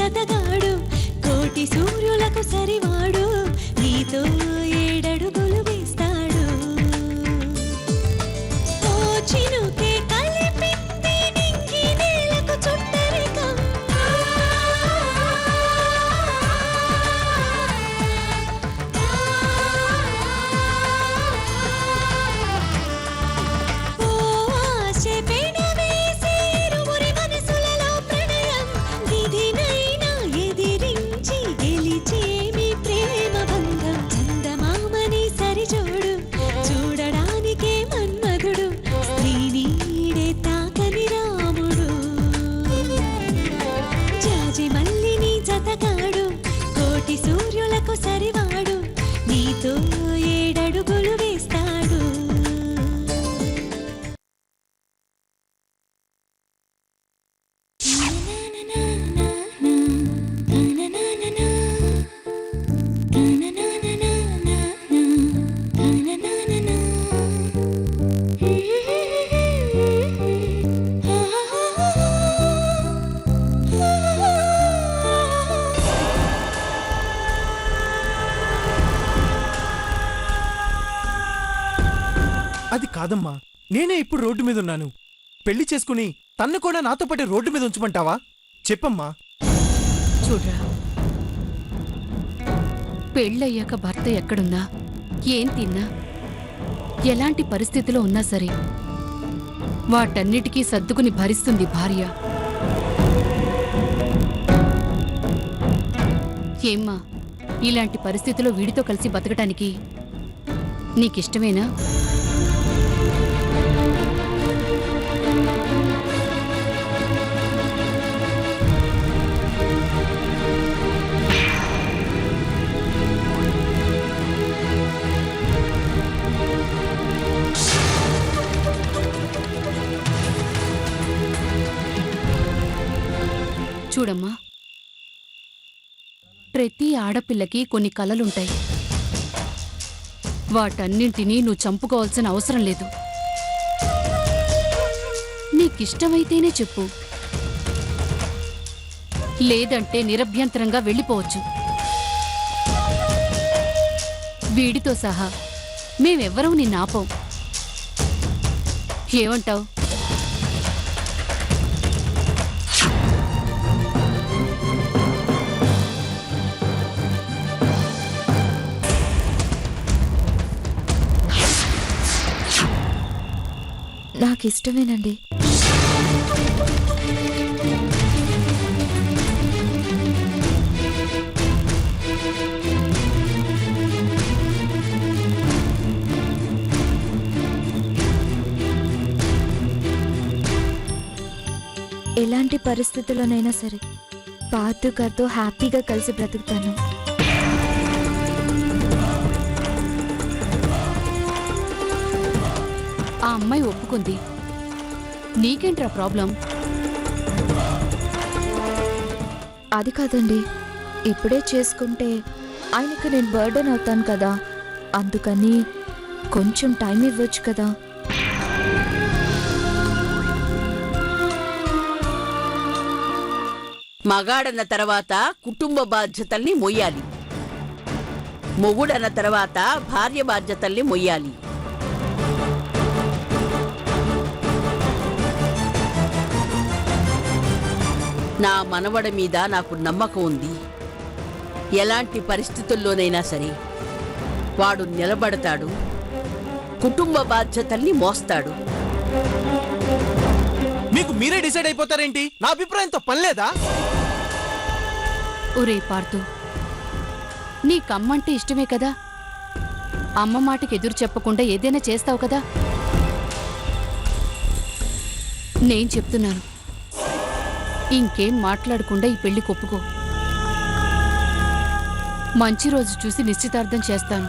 జతగాడు కోటి సూర్యులకు సరివాడు నీతో ఏడడుగులు వేస్తాడు ఓ చినుకే కలిపింది నింగి నేలకు చుట్టరికం ఓ ఆశ పెనవేసి ఇరువురి మనసులలో ప్రణయం విధినైనా ఎదిరించి గెలిచే మీ ప్రేమ బంధం చందమామని సరిజోడు చూడడానికే మన్మధుడు స్త్రీ నీడే తాకని రాముడు జాజి మల్లిని జతగాడు కోటి సూర్యులకు సరివాడు నీతో ఏడడుగులు వేస్తాడు అది కాదమ్మా, నేనే ఇప్పుడు రోడ్డు మీద ఉన్నాను. పెళ్లి చేసుకుని తన్ను కూడా నాతో పాటు రోడ్డు మీద ఉంచమంటావా? చెప్పమ్మా. చూడ్రా, పెళ్ళయ్యాక భర్త ఎక్కడున్నా, ఏం తిన్నా, ఎలాంటి పరిస్థితిలో ఉన్నా సరే వాటన్నిటికీ సర్దుకుని భరిస్తుంది భార్య. ఏమ్మా, ఇలాంటి పరిస్థితిలో వీడితో కలిసి బతకటానికి నీకిష్టమేనా? చూడమ్మా, ప్రతి ఆడపిల్లకి కొన్ని కలలుంటాయి. వాటన్నింటినీ నువ్వు చంపుకోవాల్సిన అవసరం లేదు. నీకిష్టమైతేనే చెప్పు, లేదంటే నిరభ్యంతరంగా వెళ్ళిపోవచ్చు. వీడితో సహా మేమెవ్వరూ నిన్నాపం. ఏమంటావ్? నాకిష్టమేనండి. ఎలాంటి పరిస్థితుల్లోనైనా సరే పార్థు గారితో హ్యాపీగా కలిసి బ్రతుకుతాను. ఆ అమ్మాయి ఒప్పుకుంది, నీకేంట్రా ప్రాబ్లం? అది కాదండి, ఇప్పుడే చేసుకుంటే ఆయనకు నేను బర్డెన్ అవుతాను కదా, అందుకని కొంచెం టైం ఇవ్వచ్చు కదా. మగాడన్న తర్వాత కుటుంబ బాధ్యతల్ని మొయ్యాలి, మొగుడన్న తర్వాత భార్య బాధ్యతల్ని మొయ్యాలి. నా మనవడ మీద నాకు నమ్మకం ఉంది. ఎలాంటి పరిస్థితుల్లోనైనా సరే వాడు నిలబడతాడు, కుటుంబ బాధ్యతల్ని మోస్తాడు. మీకు మీరే డిసైడ్ అయిపోతారేంటి? నా అభిప్రాయంతో పనిలేదా? ఒరే పార్థు, నీకమ్మంటే ఇష్టమే కదా, అమ్మ మాటకి ఎదురు చెప్పకుండా ఏదైనా చేస్తావు కదా. నేను చెప్తున్నాను, ఇంకేం మాట్లాడకుండా ఈ పెళ్లి కొప్పుకో. మంచి రోజు చూసి నిశ్చితార్థం చేస్తాను.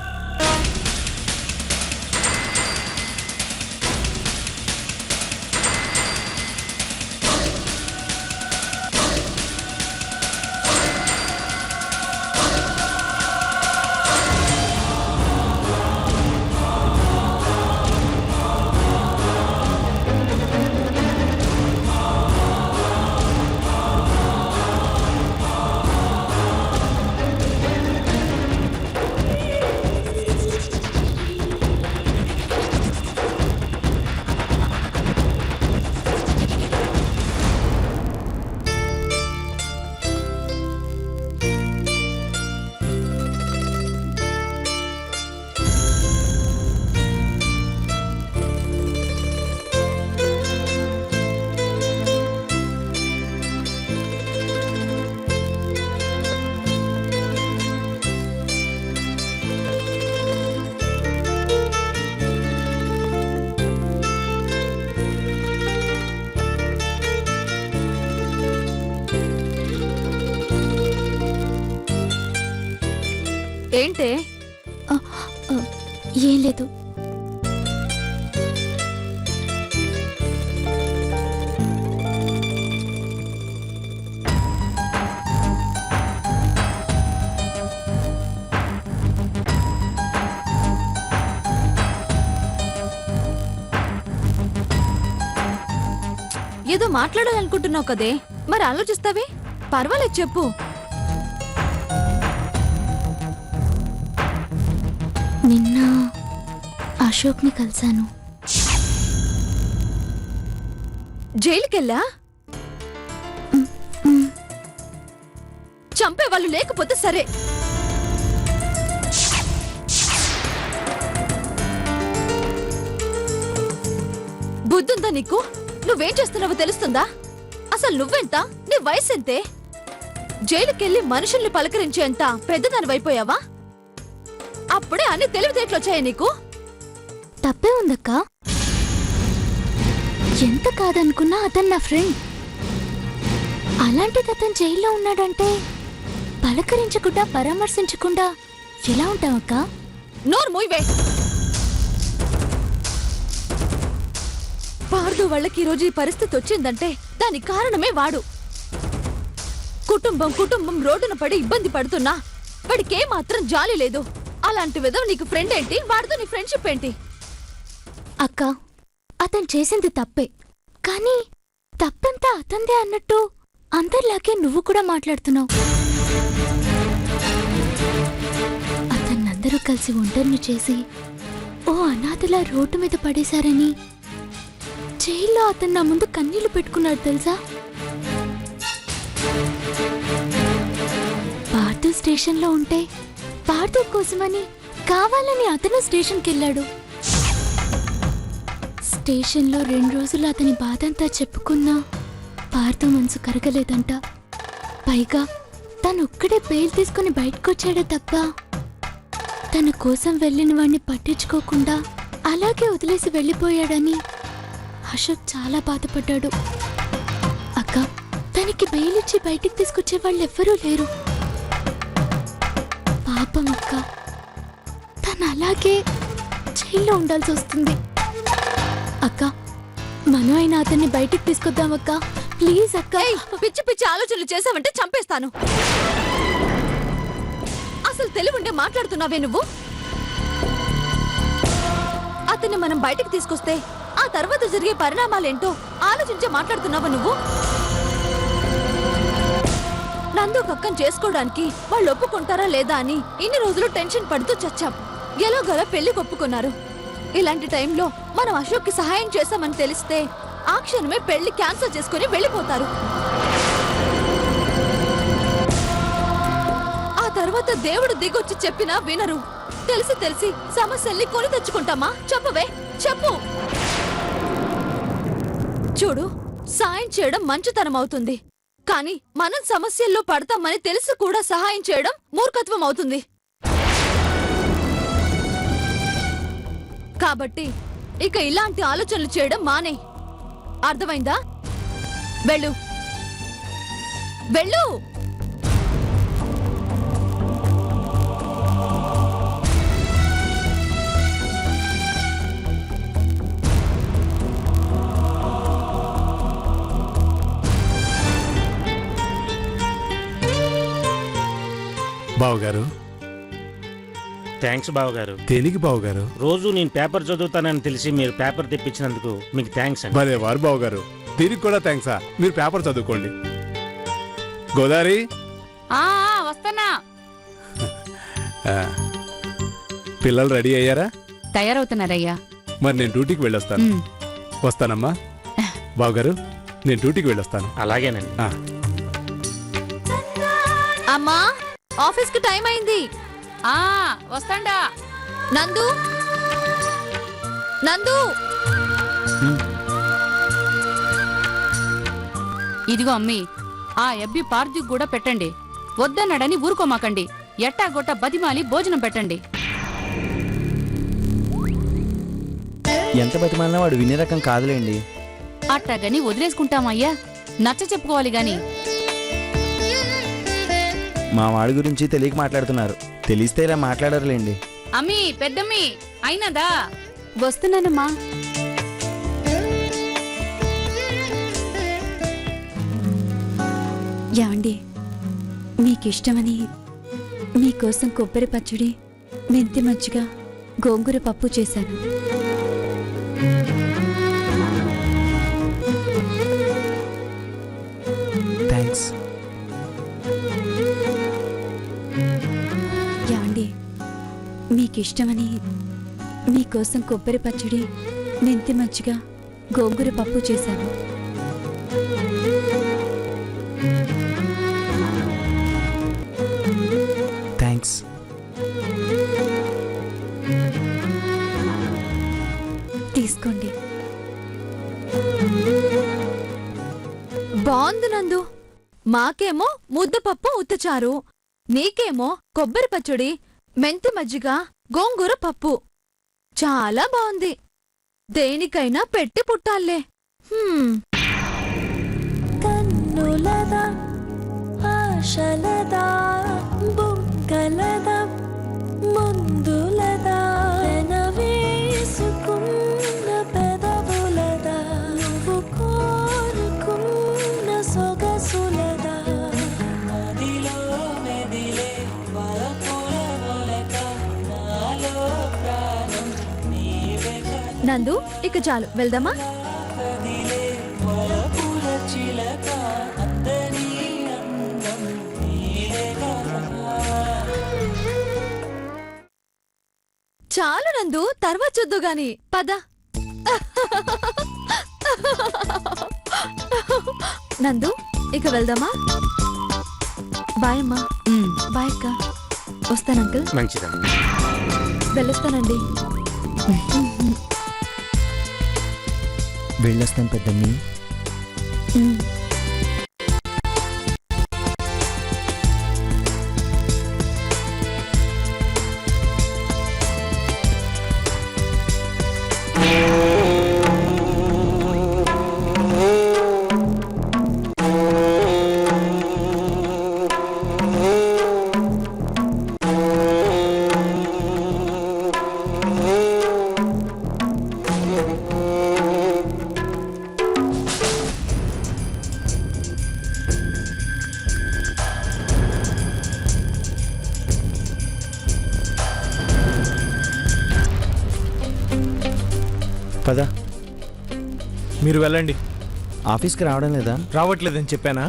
ఏంటే? ఏం లేదు. ఏదో మాట్లాడాలనుకుంటున్నావు కదే, మరి ఆలోచిస్తావే. పర్వాలేదు, చెప్పు. నిన్న అశోక్ని కలిశాను. జైలుకెళ్ళా? చంపేవాళ్ళు లేకపోతే సరే. బుద్ధుందా నీకు? నువ్వేం చేస్తున్నావో తెలుస్తుందా? అసలు నువ్వెంత? నీ వయసు ఎంతే? జైలుకెళ్లి మనుషుల్ని పలకరించేంత పెద్దదానివైపోయావా? అప్పుడే అన్ని తెలివితేటలొచ్చాయా నీకు? తప్పే ఉందక్క. ఎంత కాదనుకున్నా అతను నా ఫ్రెండ్. అలాంటిది అతను జైల్లో ఉన్నాడంటే పలకరించకుండా పరామర్శించకుండా ఎలా ఉంటావక్క? నోరు మూయవే. పార్దు వాళ్ళకి ఈరోజు ఈ పరిస్థితి వచ్చిందంటే దానికి కారణమే వాడు. కుటుంబం రోడ్డున పడి ఇబ్బంది పడుతున్నా వాడికే మాత్రం జాలి లేదు. అలాంటి విధం నీకు ఫ్రెండ్ ఏంటి? వాడితో నీ ఫ్రెండ్షిప్ ఏంటి? అక్క, అతను చేసింది తప్పే, కానీ తప్పంతా అతందే అన్నట్టు అందరిలాగే నువ్వు కూడా మాట్లాడుతున్నావు. అతన్నందరూ కలిసి ఒంటరిని చేసి ఓ అనాథలా రోడ్డు మీద పడేశారని జైల్లో అతను నా ముందు కన్నీళ్లు పెట్టుకున్నాడు తెలుసా? పార్థు స్టేషన్లో ఉంటే పార్థు కోసమని కావాలని అతను స్టేషన్కి వెళ్ళాడు. స్టేషన్లో 2 రోజులు అతని బాధంతా చెప్పుకున్నా పార్థు మనసు కరగలేదంట. పైగా తనొక్కడే బెయిల్ తీసుకుని బయటకొచ్చాడే తప్ప తన కోసం వెళ్ళిన వాణ్ణి పట్టించుకోకుండా అలాగే వదిలేసి వెళ్ళిపోయాడని అశోక్ చాలా బాధపడ్డాడు. అక్క, తనకి బెయిల్ ఇచ్చి బయటికి తీసుకొచ్చే వాళ్ళెవ్వరూ లేరు. పాపం అక్క, తను అలాగే జైల్లో ఉండాల్సి వస్తుంది. అక్క, మనం అయినా అతన్ని బయటికి తీసుకొద్దామక్క, ప్లీజ్ అక్క. పిచ్చి పిచ్చి ఆలోచనలు చేసావంటే చంపేస్తాను. అసలు తెలివుండే మాట్లాడుతున్నావే నువ్వు? అతన్ని మనం బయటికి తీసుకొస్తే ఆ తర్వాత జరిగే పరిణామాలేంటో ఆలోచించే మాట్లాడుతున్నావా నువ్వు? నందు కక్కం చేసుకోవడానికి వాళ్ళు ఒప్పుకుంటారా లేదా అని ఇన్ని రోజులు టెన్షన్ పడుతూ చచ్చాం. ఎలాగోలా పెళ్లి ఒప్పుకున్నారు. ఇలాంటి టైంలో మనం అశోక్కి సహాయం చేశామని తెలిస్తే ఆ క్షణమే పెళ్లి క్యాన్సిల్ చేసుకుని వెళ్ళిపోతారు. ఆ తర్వాత దేవుడు దిగొచ్చి చెప్పినా వినరు. తెలిసి సమస్యల్ని కొని తెచ్చుకుంటామా? చెప్పవే, చెప్పు. చూడు, సాయం చేయడం మంచితనం అవుతుంది, కానీ మనం సమస్యల్లో పడతామని తెలిసి కూడా సహాయం చేయడం మూర్ఖత్వం అవుతుంది. కాబట్టి ఇక ఇలాంటి ఆలోచనలు చేయడం మానే. అర్థమైందా? వెళ్ళు, వెళ్ళు. బావగారు. థ్యాంక్స్ బావగారు. దేనికి బావగారు? రోజు నేను పేపర్ చదువుతానని తెలిసి మీరు పేపర్ తెప్పించినందుకు మీకు థ్యాంక్స్ అండి. భలే వారు బావగారు. దీనికి కూడా థ్యాంక్సా? మీరు పేపర్ చదువుకోండి. గోదావరి, వస్తానా. పిల్లలు రెడీ అయ్యారా? తయారవుతున్నారయ్యా. మరి నేను డ్యూటీకి వెళ్ళొస్తాను. వస్తానమ్మా. బావగారు, నేను డ్యూటీకి వెళ్ళొస్తాను. అలాగేనండి. అమ్మా, ఆఫీస్ కి టైం అయింది. వస్తాండా. నందు, నందు. ఇదిగో అమ్మి, ఆ అబ్బి పార్థికి కూడా పెట్టండి. వద్దన్నాడని ఊరుకోమాకండి. ఎట్టాగొట్ట బతిమాలి భోజనం పెట్టండి. ఎంత బతిమాలినా వాడు వినే రకం కాదులేండి. అట్టాగని వదిలేసుకుంటామయ్యా. నచ్చ చెప్పుకోవాలి గాని. మా వాడి గురించి తెలియక మాట్లాడుతున్నారు. తెలిస్తే ఇలా మాట్లాడరులేండి. అమ్మి పెద్దమ్మి అయినదా? వస్తున్నానమ్మా. యాండి మీకిష్టమని మీకోసం కొబ్బరి పచ్చడి, మెంతి మజ్జిగ, గోంగూర పప్పు చేశాను. థ్యాంక్స్. యాండి మీకిష్టమని మీకోసం కొబ్బరి పచ్చడి, మెంతి మజ్జిగ, గోంగూర పప్పు చేశాను. థ్యాంక్స్. తీసుకోండి. బాగుంది నందు. మాకేమో ముద్దపప్పు ఉత్తచారు, నీకేమో కొబ్బరి పచ్చడి, మెంతి మజ్జిగ, గోంగూర పప్పు. చాలా బాగుంది. దేనికైనా పెట్టి పుట్టాలే. కన్నులదా ఆశలదా బుగ్గలదా ముందులదా వేసుకున్న పెదవులదా నువ్వు కోరుకున్న సొగసులదా నదిలో మెదిలే వరపుల మొలక నాలో ప్రాణం నీవే నందు ఇక చాలు, వెళ్దామా? కదిలే వరపుల చిలక అందని అందం నీవే చాలు నందు, తర్వాత చూద్దు గాని పద. నందు ఇక వెళ్దామా? బాయ్ అమ్మా. బాయ్ అక్క. వస్తాను అంకుల్. మంచిదమ్మా. వెళ్ళొస్తానండి. వెళ్ళొస్తాను పెద్దమ్మి. పద. మీరు వెళ్ళండి. ఆఫీస్కి రావడం లేదా? రావట్లేదని చెప్పానా?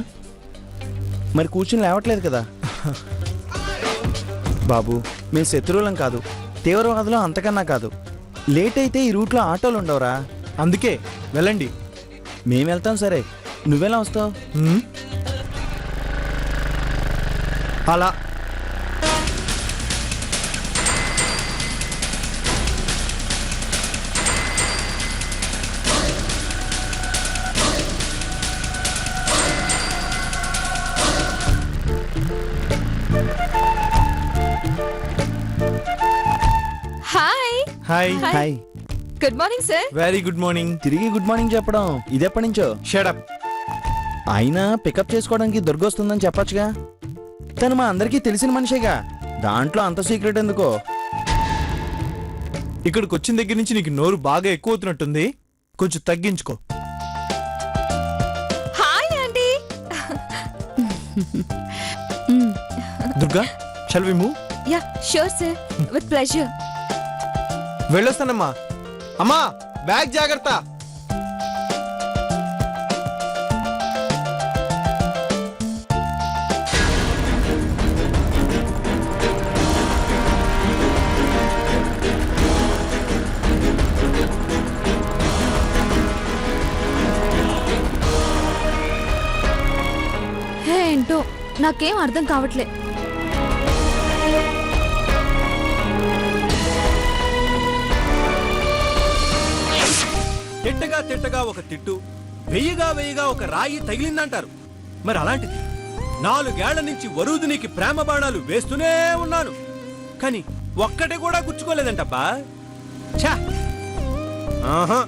మరి కూర్చుని లేవట్లేదు కదా. బాబు, మేము శత్రువులం కాదు, తీవ్రవాదులు అంతకన్నా కాదు. లేట్ అయితే ఈ రూట్లో ఆటోలు ఉండవురా. అందుకే వెళ్ళండి. మేము వెళ్తాం. సరే, నువ్వెలా వస్తావు? అలా hi. Hi. Hi. Good morning sir. Very good morning. తిరిగి గుడ్ మార్నింగ్ చెప్పడం ఇదెప్పటి నుంచో? Shut up. అయినా పికప్ చేసుకోవడానికి దొరికొస్తుందని చెప్పొచ్చుగా. తను మా అందరికీ తెలిసిన మనిషేగా, దాంట్లో అంత సీక్రెట్ ఎందుకో? ఇక్కడికి వచ్చిన దగ్గర నుంచి నీకు నోరు బాగా ఎక్కువ అవుతున్నట్టుంది, కొంచెం తగ్గించుకో. Hi aunty. Durga, shall we move? Yeah sure sir, with pleasure. వెళ్ళొస్తానమ్మా. అమ్మా, బ్యాగ్ జాగ్రత్త. ఏంటో నాకేం అర్థం కావట్లే. తిట్టగా తిట్టగా ఒక తిట్టు, వెయ్యిగా వెయ్యిగా ఒక రాయి తగిలిందంటారు. మరి అలాంటిది 4 ఏళ్ల నుంచి వరుదినికి ప్రేమ బాణాలు వేస్తూనే ఉన్నాను, కానీ ఒక్కటి కూడా గుచ్చుకోలేదంటబ్బా. ఛా! ఆహా,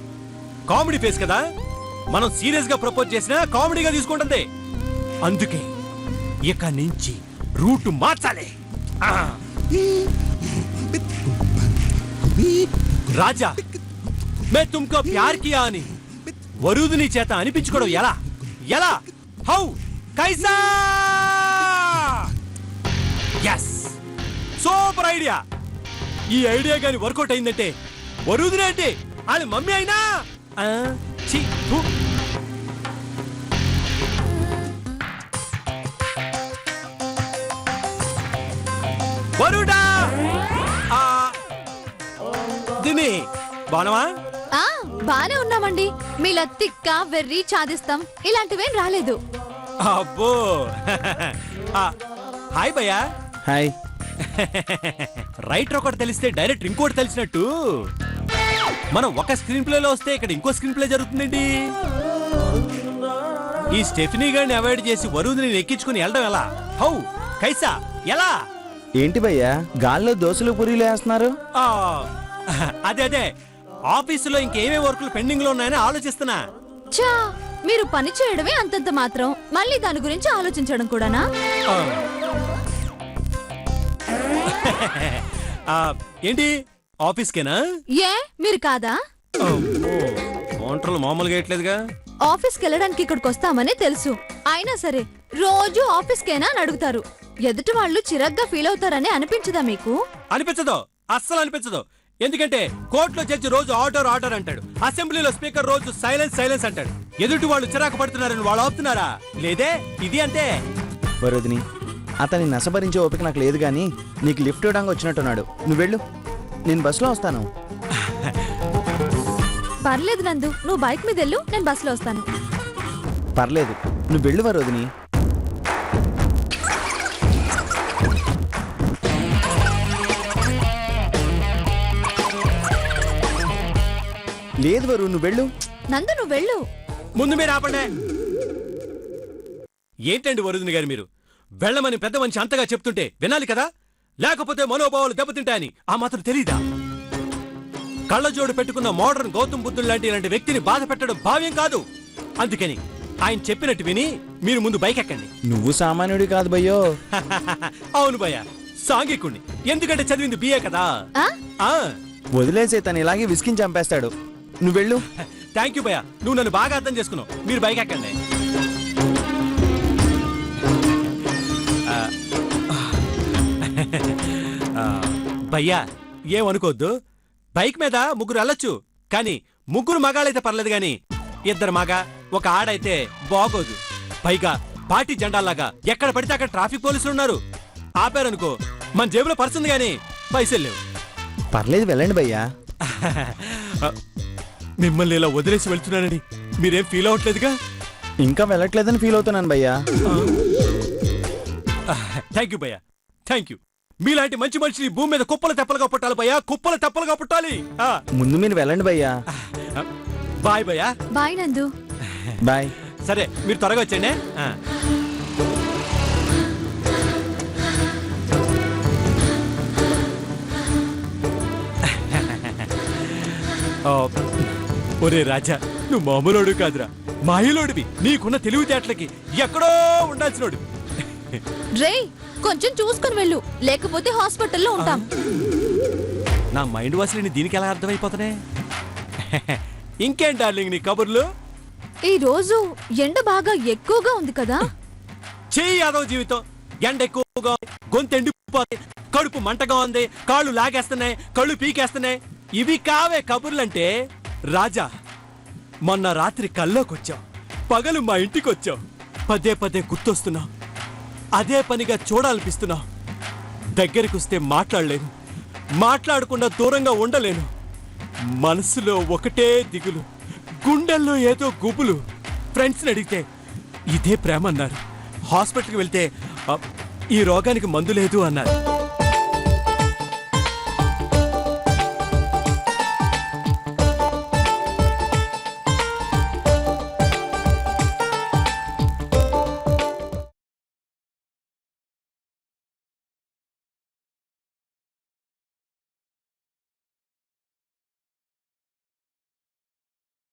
కామెడీ ఫేస్ కదా. మనం సీరియస్ గా ప్రపోజ్ చేసినా కామెడీగా తీసుకుంటుంది. అందుకే ఇక నుంచి రూట్ మార్చాలి. ఆ. రాజా మే తుమ్కో ప్యార్ కియా అని వరుదిని చేత అనిపించుకోవడం ఎలా ఎలా హౌ కైసా? Yes, super idea. ఈ ఐడియా గాని వర్కౌట్ అయిందంటే వరుదిని అంటే వాళ్ళ మమ్మీ అయినా ఆ, ఛీ, థు. వరుడా ఆ, దిని బాణవా? ఆ బానే ఉన్నామండి. మీలా తిక్క వెర్రి చాదిస్తాం ఇలాంటివేం రాలేదు. అబ్బో ఆ, హాయ్ భయ్యా. హాయ్. రైటర్ ఒకటి తెలిస్తే డైరెక్టర్ ఇంకోటి తెలిసినట్టు మనం ఒక స్క్రీన్ ప్లేలో వస్తే ఇక్కడ ఇంకో స్క్రీన్ ప్లే జరుగుతుందండి. ఈ స్టెఫినీ గారిని అవాయిడ్ చేసి వరుదిని ఎక్కించుకుని వెళ్ళడం ఎలా? హౌ కైసా ఎలా? ఏంటి భయ్యా గాల్లో దోశలు పూరీలు వేస్తున్నారు? ఆ, అదే అదే ఆఫీసులో ఇంకేమేమి వర్కులు పెండింగ్ లో ఉన్నాయని ఆలోచిస్తున్నా. చా మీరు పని చేయడమే అంతంత మాత్రం, మళ్ళీ దాని గురించి ఆలోచించడం కూడానా? ఆ. ఆ, ఏంటి ఆఫీస్కేనా? ఏ మీరు కాదా? కౌంటర్లు మామూలుగా వేయట్లేదుగా. ఆఫీస్కి వెళ్ళడానికి ఇక్కడికి వస్తామని తెలుసు, అయినా సరే రోజు ఆఫీస్కేనా అని అడుగుతారు. ఎదుటి వాళ్ళు చిరగ్గా ఫీల్ అవుతారని అనిపించదా మీకు? అనిపించదు, అస్సలు అనిపించదు. ఎందుకంటే కోర్టులో జడ్జి రోజు ఆర్డర్ ఆర్డర్ అంటాడు, అసెంబ్లీలో స్పీకర్ రోజు సైలెన్స్ సైలెన్స్ అంటాడు. ఎదుటి వాళ్ళు చిరాకు పడుతున్నారని వాళ్ళు ఆపుతున్నారా? లేదే, ఇది అంతే. వరుదిని అతని నసభరించే ఓపిక నాకు లేదు కానీ నీకు లిఫ్ట్ ఇవ్వడానికి వచ్చినట్టున్నాడు. నువ్వు వెళ్ళు, నేను బస్సులో వస్తాను. పర్లేదు నందు, నువ్వు బైక్ మీద వెళ్ళు, నేను బస్సులో వస్తాను. పర్లేదు, నువ్వు వెళ్ళు వరుదిని. లేదు వరు, నువ్వు వెళ్ళు. నందు నువ్వు వెళ్ళు. ముందు మీరు ఆపండి. ఏంటండి వరుదిని గారు మీరు వెళ్ళమని పెద్ద మనిషి అంతగా చెప్తుంటే వినాలి కదా, లేకపోతే మనోభావాలు దెబ్బతింటాయని ఆ మాత్రం తెలీదా? కళ్ళజోడు పెట్టుకున్న మోడర్న్ గౌతమ్ బుద్ధుడు లాంటి ఇలాంటి వ్యక్తిని బాధ పెట్టడం భావ్యం కాదు. అందుకని ఆయన చెప్పినట్టు విని మీరు ముందు బైక్ ఎక్కండి. నువ్వు సామాన్యుడి కాదు భయ్యో. అవును భయ్య, సాంఘికుణ్ణి. ఎందుకంటే చదివింది బిఏ కదా. ఆ? ఆ, వదిలేసే తను ఇలాగే విసికించి చంపేస్తాడు. నువ్వు వెళ్ళు. థ్యాంక్ యూ భయ్య, నువ్వు నన్ను బాగా అర్థం చేసుకున్నావు. మీరు బైక్ ఎక్కండి. భయ్యా ఏమనుకోవద్దు, బైక్ మీద ముగ్గురు వెళ్ళొచ్చు, కానీ ముగ్గురు మగాళ్ళైతే పర్లేదు, గాని ఇద్దరు మగ ఒక ఆడైతే బాగోదు. పైగా పార్టీ జెండాల్లాగా ఎక్కడ పడితే అక్కడ ట్రాఫిక్ పోలీసులు ఉన్నారు. ఆపారనుకో మన జేబులో పర్సుంది గాని పైసలు లేవు. పర్లేదు వెళ్ళండి భయ్యా. మిమ్మల్ని ఇలా వదిలేసి వెళ్తున్నానని మీరేం ఫీల్ అవ్వట్లేదుగా? ఇంకా వెళ్ళట్లేదని ఫీల్ అవుతున్నాను భయ్యా. థ్యాంక్ యూ భయ్యా, థ్యాంక్ యూ. మీలాంటి మంచి మనిషిని భూమి మీద కుప్పలు తెప్పలుగా పుట్టాలి భయ్యా, కుప్పలు తెప్పలుగా పుట్టాలి. ముందు మీరు వెళ్ళండి భయ్యా. బాయ్ భయ్యా. బాయ్ నందు. బాయ్. సరే మీరు త్వరగా వచ్చండి. ఒరే రాజా, నువ్వు మామూలోడు కాదురా, మాయలోడివి. నీకున్న తెలివితేటలకి ఎక్కడో ఉండాల్సినోడు. రే కొంచెం చూసుకుని వెళ్ళు, లేకపోతే హాస్పిటల్లో ఉంటాం. నా మైండ్ వాసులని దీనికి ఎలా అర్థమైపోతానే? ఇంకేం డార్లింగ్ నీ కబుర్లు? ఈ రోజు ఎండ బాగా ఎక్కువగా ఉంది కదా? చెయ్యి యాదవ జీవితం. ఎండ ఎక్కువగా, గొంతు ఎండిపోతుంది, కడుపు మంటగా ఉంది, కాళ్ళు లాగేస్తున్నాయి, కళ్ళు పీకేస్తున్నాయి. ఇవి కావే కబుర్లంటే. రాజా, మొన్న రాత్రి కల్లోకొచ్చావు, పగలు మా ఇంటికొచ్చావు, పదే పదే గుర్తొస్తున్నావు, అదే పనిగా చూడాలనిపిస్తున్నావు. దగ్గరికొస్తే మాట్లాడలేను, మాట్లాడకుండా దూరంగా ఉండలేను. మనసులో ఒకటే దిగులు, గుండెల్లో ఏదో గుబులు. ఫ్రెండ్స్ని అడిగితే ఇదే ప్రేమ అన్నారు. హాస్పిటల్కి వెళ్తే ఈ రోగానికి మందు లేదు అన్నారు.